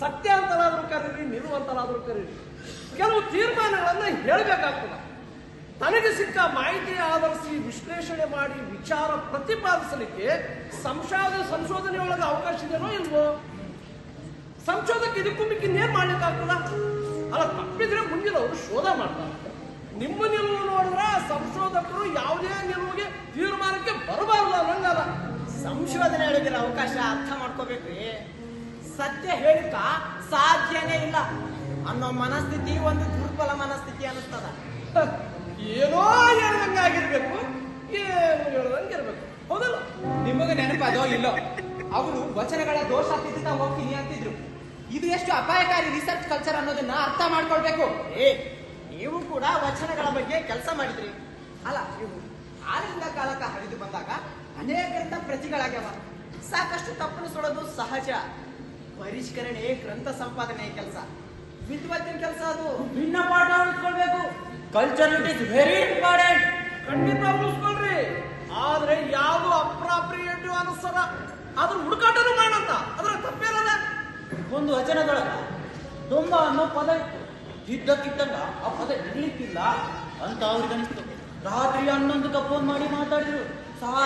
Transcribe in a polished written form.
ಸತ್ಯ ಅಂತಲಾದ್ರೂ ಕರೀರಿ, ನಿಲುವಂತಲಾದ್ರೂ ಕರೀರಿ. ಕೆಲವು ತೀರ್ಮಾನಗಳನ್ನ ಹೇಳಬೇಕಾಗ್ತದ. ತನಗೆ ಸಿಕ್ಕ ಮಾಹಿತಿ ಆಧರಿಸಿ ವಿಶ್ಲೇಷಣೆ ಮಾಡಿ ವಿಚಾರ ಪ್ರತಿಪಾದಿಸಲಿಕ್ಕೆ ಸಂಶೋಧನೆಯೊಳಗೆ ಅವಕಾಶ ಇದೆಯೋ ಇಲ್ವೋ? ಸಂಶೋಧಕ ಇದಕ್ಕೂ ಇನ್ನೇನ್ ಮಾಡ್ಲಿಕ್ಕಾಗ್ತದ? ಅಲ್ಲ, ತಪ್ಪಿದ್ರೆ ಮುಂದಿನವರು ಶೋಧ ಮಾಡ್ತಾರೆ. ನಿಮ್ಮ ನಿಲುವು ನೋಡಿದ್ರೆ ಸಂಶೋಧಕರು ಯಾವುದೇ ನಿಲುವಿಗೆ ತೀರ್ಮಾನಕ್ಕೆ ಬರಬಾರದು ಅನ್ನಂಗಲ್ಲ. ಸಂಶೋಧನೆ ಹೇಳಿದ್ರೆ ಅವಕಾಶ ಅರ್ಥ ಮಾಡ್ಕೋಬೇಕ್ರಿ. ಸತ್ಯ ಹೇಳಿಕ ಸಾಧ್ಯನೇ ಇಲ್ಲ ಅನ್ನೋ ಮನಸ್ಥಿತಿ ಒಂದು ದುರ್ಬಲ ಮನಸ್ಥಿತಿ ಅನ್ನಿಸ್ತದ. ಏನೋ ಹೇಳ್ದಂಗಾಗಿರ್ಬೇಕು, ಏನು ಹೇಳ್ದಂಗಿರ್ಬೇಕು, ಹೌದಲ್ಲ? ನಿಮಗೆ ನೆನಪದೋ ಇಲ್ಲೋ, ಅವರು ವಚನಗಳ ದೋಷ ತಿದ್ದುತ್ತಾ ಹೋಗ್ತೀನಿ ಅಂತಿದ್ರು. ಇದು ಎಷ್ಟು ಅಪಾಯಕಾರಿ ರಿಸರ್ಚ್ ಕಲ್ಚರ್ ಅನ್ನೋದನ್ನ ಅರ್ಥ ಮಾಡ್ಕೊಳ್ಬೇಕು. ನೀವು ಕೂಡ ವಚನಗಳ ಬಗ್ಗೆ ಕೆಲಸ ಮಾಡಿದ್ರಿ ಅಲ್ಲ? ಇವು ಕಾಲದಿಂದ ಕಾಲಕ್ಕೆ ಹರಿದು ಬಂದಾಗ ಅನೇಕ ಪ್ರತಿಗಳಾಗ್ಯಾವ. ಸಾಕಷ್ಟು ತಪ್ಪನ್ನು ಸುಡೋದು ಸಹಜ. ಪರಿಷ್ಕರಣೆ, ಗ್ರಂಥ ಸಂಪಾದನೆ ಕೆಲಸ, ವಿದ್ವತ್ತಿನ ಕೆಲಸ. ಅದು ಭಿನ್ನ ಪಾಠ ಉಳಿಸ್ಕೊಳ್ಬೇಕು. Culture it is very important. ಖಂಡಿತ ಉಳಿಸ್ಕೊಳ್ರಿ. ಆದ್ರೆ ಯಾವುದು ಅಪ್ರಾಪ್ರಿಯೇಟಿವ್ ಅನಿಸ್ತದ ಅದ್ರ ಹುಡುಕಾಟನು ಮಾಡಂತ, ಅದ್ರ ತಪ್ಪೇನದ? ಒಂದು ವಚನದೊಳಗ ದೊಂಬ ಅನ್ನೋ ಪದ ಇತ್ತು. ಇದ್ದಕ್ಕಿದ್ದಂಗ ಆ ಪದ ಇರ್ಲಿಕ್ಕಿಲ್ಲ ಅಂತ ಅವ್ರಿಗೆ ಅನಿಸ್ತು. ರಾತ್ರಿ 11ಕ್ಕೆ ಫೋನ್ ಮಾಡಿ ಮಾತಾಡಿದ್ರು.